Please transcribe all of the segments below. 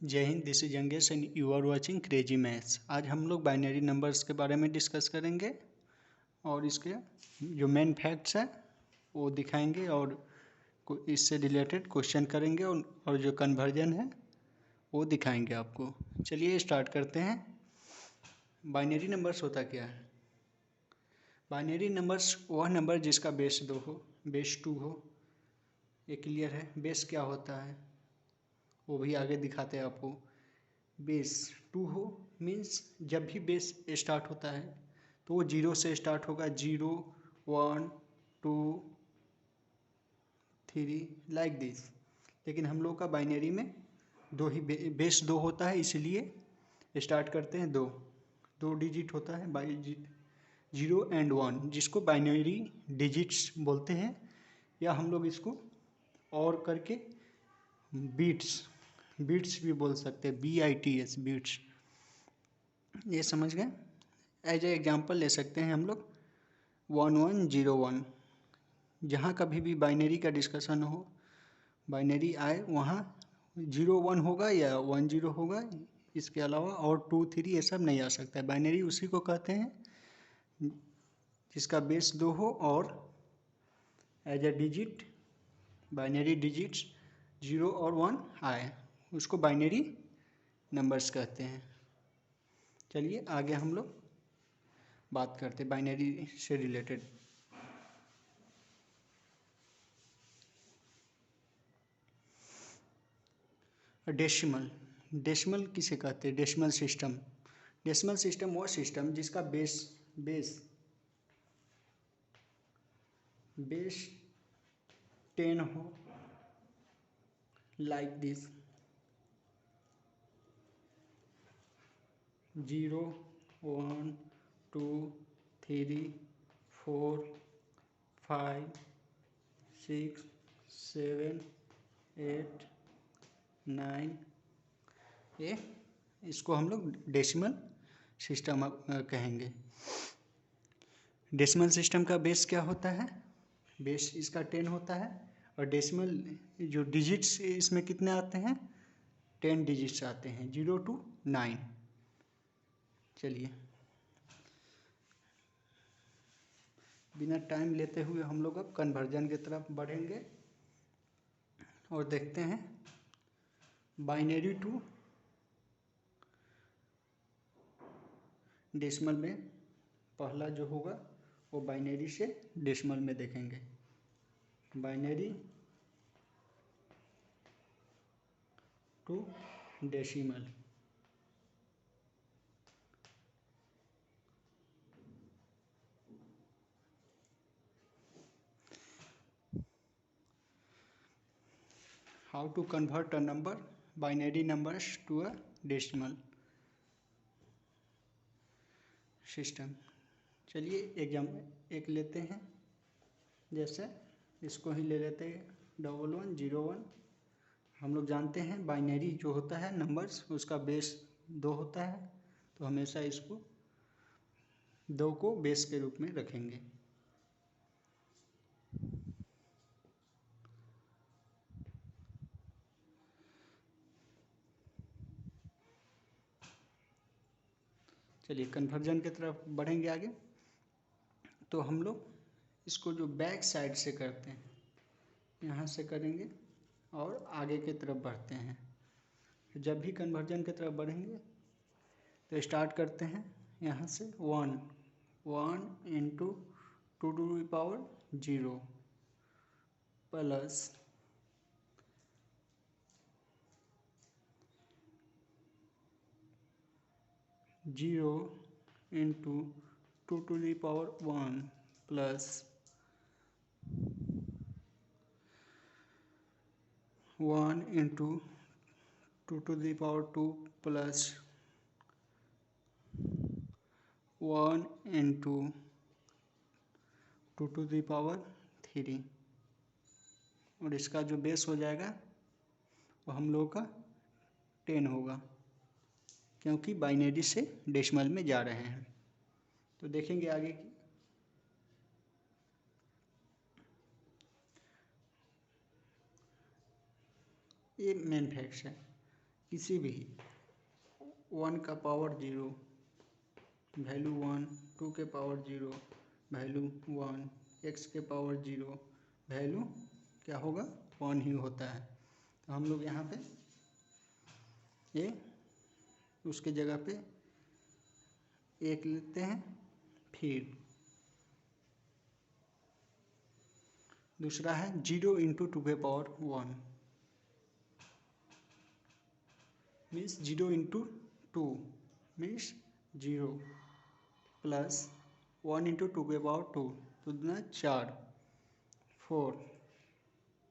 जय हिंद, this is Yangesh and you are watching crazy maths. आज हम लोग बाइनरी नंबर्स के बारे में डिस्कस करेंगे और इसके जो मेन फैक्ट्स हैं वो दिखाएंगे और इससे रिलेटेड क्वेश्चन करेंगे और जो कन्वर्जन है वो दिखाएंगे आपको। चलिए स्टार्ट करते हैं। बाइनरी नंबर्स होता क्या है? बाइनरी नंबर्स वह नंबर जिसका बेस 2 हो, बेस 2 हो। ये क्लियर है। बेस क्या होता है वो भी आगे दिखाते हैं आपको। बेस 2 हो मीन्स जब भी बेस स्टार्ट होता है तो वो 0 से स्टार्ट होगा। 0 1 2 3 लाइक दिस। लेकिन हम लोग का बाइनरी में दो ही बेस 2 होता है, इसलिए स्टार्ट करते हैं। दो डिजिट होता है, 0 एंड 1, जिसको बाइनरी डिजिट्स बोलते हैं, या हम लोग इसको और करके बीट्स भी बोल सकते हैं। BITS bits. ये समझ गए। एज ए एग्जाम्पल ले सकते हैं हम लोग 1101। जहाँ कभी भी बाइनरी का डिस्कशन हो, बाइनरी आए, वहाँ 01 होगा या 10 होगा। इसके अलावा और 2 3 ये सब नहीं आ सकता है। बाइनरी उसी को कहते हैं जिसका बेस 2 हो और as a digit binary digits 0 और 1 आए, उसको बाइनरी नंबर्स कहते हैं। चलिए आगे हम लोग बात करते हैं बाइनरी से रिलेटेड। डेसिमल किसे कहते हैं? डेसिमल सिस्टम वो सिस्टम जिसका बेस 10 हो, लाइक दिस। 0 1 2 3 4 5 6 7 8 9। ये इसको हम लोग डेसिमल सिस्टम कहेंगे। डेसिमल सिस्टम का बेस क्या होता है? बेस इसका 10 होता है और डेसिमल जो डिजिट्स इसमें कितने आते हैं? 10 डिजिट्स आते हैं, 0 to 9। चलिए बिना टाइम लेते हुए हम लोग अब कन्वर्जन की तरफ बढ़ेंगे और देखते हैं बाइनरी टू डेसिमल में। पहला जो होगा वो बाइनरी से डेसिमल में देखेंगे। Binary to decimal. How to convert a number binary numbers to a decimal system. चलिए एक लेते हैं, जैसे इसको ही ले लेते हैं 1101। हम लोग जानते हैं बाइनरी जो होता है नंबर्स, उसका बेस 2 होता है, तो हमेशा इसको 2 को बेस के रूप में रखेंगे। चलिए कन्वर्जन की तरफ बढ़ेंगे आगे। तो हम लोग इसको जो बैक साइड से करते हैं, यहाँ से करेंगे और आगे की तरफ बढ़ते हैं। जब भी कन्वर्जन की तरफ बढ़ेंगे तो स्टार्ट करते हैं यहाँ से 1 into 2 to the power 0 plus 0 into 2 to the power 1 plus 1 into 2 to the power 2 plus 1 into 2 to the power 3। और इसका जो बेस हो जाएगा वो हम लोगों का 10 होगा, क्योंकि बाइनरी से डेसिमल में जा रहे हैं। तो देखेंगे आगे की। ये मेन फैक्ट्स है। किसी भी 1 का पावर 0 वैल्यू 1, 2 के पावर 0 वैल्यू 1, x के पावर 0 वैल्यू क्या होगा 1 ही होता है। तो हम लोग यहाँ पे ये उसके जगह पे 1 लेते हैं। फिर दूसरा है 0 × 2 के पावर 1 मीन्स 0 × 2 मीन्स 0 प्लस 1 × 2 के पावर 2 तो दूना 4, 4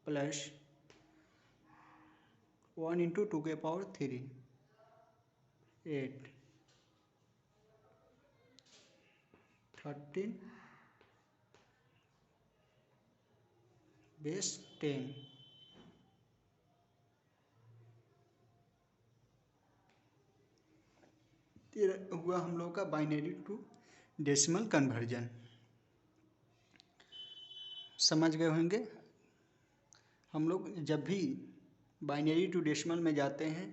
प्लस 1 × 2 के पावर 3 8 13 बेस 10। ये हुआ हम लोग का बाइनरी टू डेसिमल कन्वर्जन। समझ गए होंगे। हम लोग जब भी बाइनरी टू डेसिमल में जाते हैं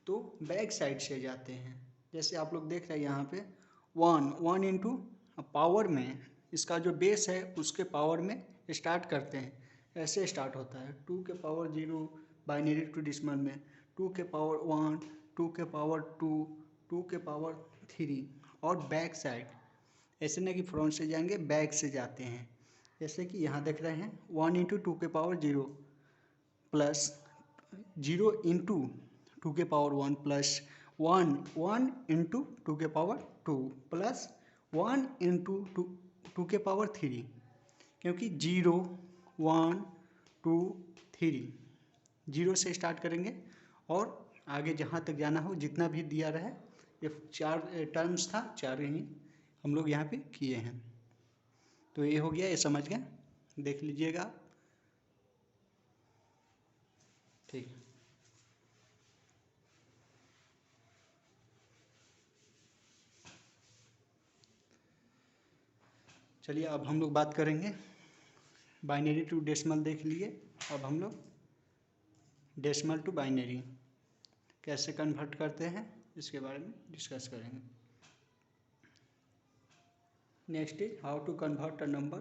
तो बैक साइड से जाते हैं। जैसे आप लोग देख रहे हैं यहाँ पे 1 इंटू पावर में इसका जो बेस है उसके पावर में स्टार्ट करते हैं। ऐसे स्टार्ट होता है 2 के पावर 0 बाइनरी टू डेसिमल में, 2 के पावर 1, 2 के पावर 2, 2 के पावर 3 और बैक साइड। ऐसे नहीं कि फ्रंट से जाएंगे, बैक से जाते हैं। जैसे कि यहाँ देख रहे हैं 1 × 2 के पावर 0 प्लस 0 × 2 के पावर 1 प्लस 1 × 2 के पावर 2 प्लस 1 × 2 के पावर 3, क्योंकि 0 1 2 3 0 से स्टार्ट करेंगे और आगे जहाँ तक जाना हो जितना भी दिया रहे, ये 4 टर्म्स था, 4 ही हम लोग यहाँ पे किए हैं। तो ये हो गया, ये समझ गए, देख लीजिएगा। ठीक है, चलिए अब हम लोग बात करेंगे बाइनरी टू डेसिमल देख लिए। अब हम लोग डेसिमल टू बाइनरी कैसे कन्वर्ट करते हैं इसके बारे में डिस्कस करेंगे। Next is how to convert a number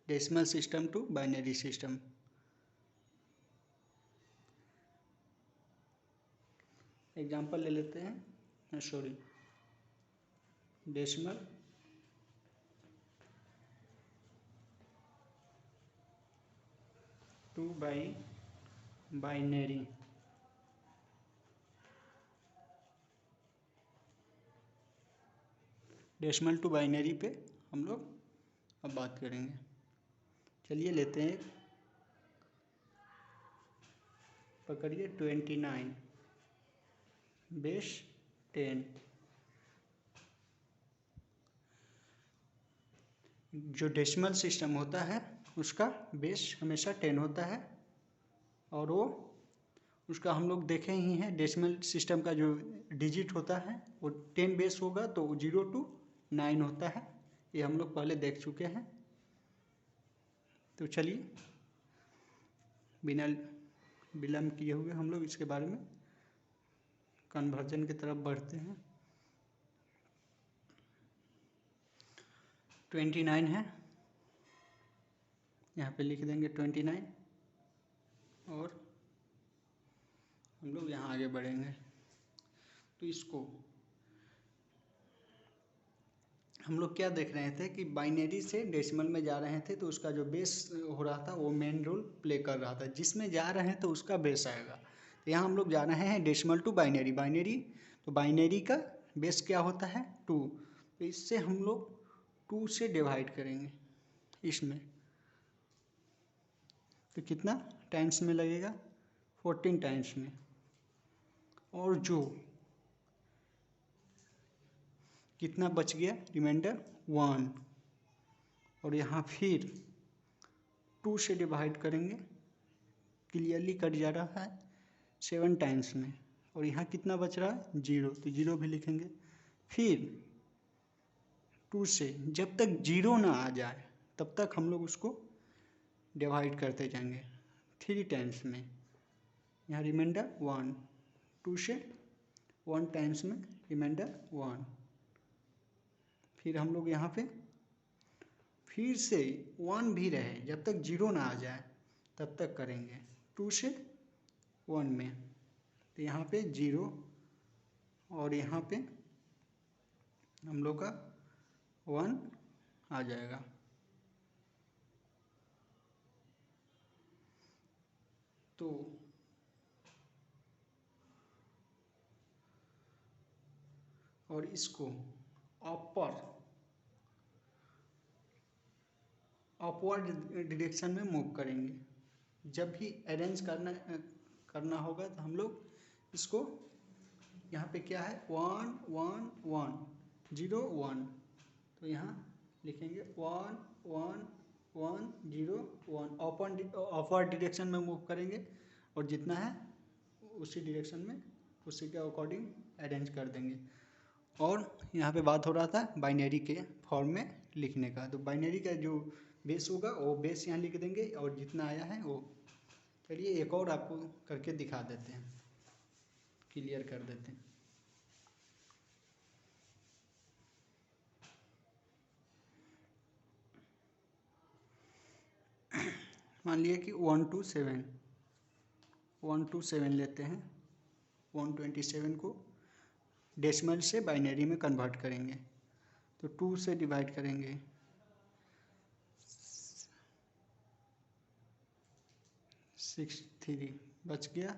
decimal system to binary system. Example ले लेते हैं, sorry, decimal to binary. Decimal to binary पे हम लोग अब बात करेंगे। चलिए लेते हैं, पकड़िए 29 बेस 10। जो डेसिमल सिस्टम होता है उसका बेस हमेशा 10 होता है और वो उसका हम लोग देखे ही हैं। डेसिमल सिस्टम का जो डिजिट होता है वो 10 बेस होगा तो 0 to 9 होता है। ये हम लोग पहले देख चुके हैं। तो चलिए बिना विलम्ब किए हुए हम लोग इसके बारे में कन्वर्जन की तरफ बढ़ते हैं। 29 है, यहाँ पे लिख देंगे 29 और हम लोग यहाँ आगे बढ़ेंगे। तो इसको हम लोग क्या देख रहे थे कि बाइनरी से डेसिमल में जा रहे थे तो उसका जो बेस हो रहा था वो मेन रोल प्ले कर रहा था। जिसमें जा रहे हैं तो उसका बेस आएगा। तो यहाँ हम लोग जा रहे हैं डेसिमल टू बाइनरी। तो बाइनरी का बेस क्या होता है 2। तो इससे हम लोग 2 से डिवाइड करेंगे इसमें। तो कितना टाइम्स में लगेगा 14 टाइम्स में। और जो कितना बच गया रिमाइंडर 1, और यहाँ फिर 2 से डिवाइड करेंगे, क्लियरली कट जा रहा है 7 टाइम्स में। और यहाँ कितना बच रहा है 0, तो 0 भी लिखेंगे। फिर 2 से जब तक 0 ना आ जाए तब तक हम लोग उसको डिवाइड करते जाएंगे 3 टाइम्स में। यहाँ रिमाइंडर 1, 2 से 1 टाइम्स में रिमाइंडर 1। फिर हम लोग यहाँ पे फिर से 1 भी रहे, जब तक 0 ना आ जाए तब तक करेंगे 2 से 1 में। तो यहाँ पे 0 और यहाँ पे हम लोग का 1 आ जाएगा। तो और इसको अपवर्ड डायरेक्शन में मूव करेंगे। जब भी अरेंज करना होगा तो हम लोग इसको यहाँ पे क्या है 1 1 1 0 1, तो यहाँ लिखेंगे 1 1 1 0 1, अपवर्ड डायरेक्शन में मूव करेंगे और जितना है उसी डायरेक्शन में उसी के अकॉर्डिंग अरेंज कर देंगे। और यहाँ पे बात हो रहा था बाइनरी के फॉर्म में लिखने का, तो बाइनरी का जो बेस होगा वो बेस यहाँ लिख देंगे और जितना आया है वो। चलिए एक और आपको करके दिखा देते हैं, क्लियर कर देते हैं। मान लिया कि 1 to 7 लेते हैं, 127 को डेसिमल से बाइनरी में कन्वर्ट करेंगे तो 2 से डिवाइड करेंगे 63 बच गया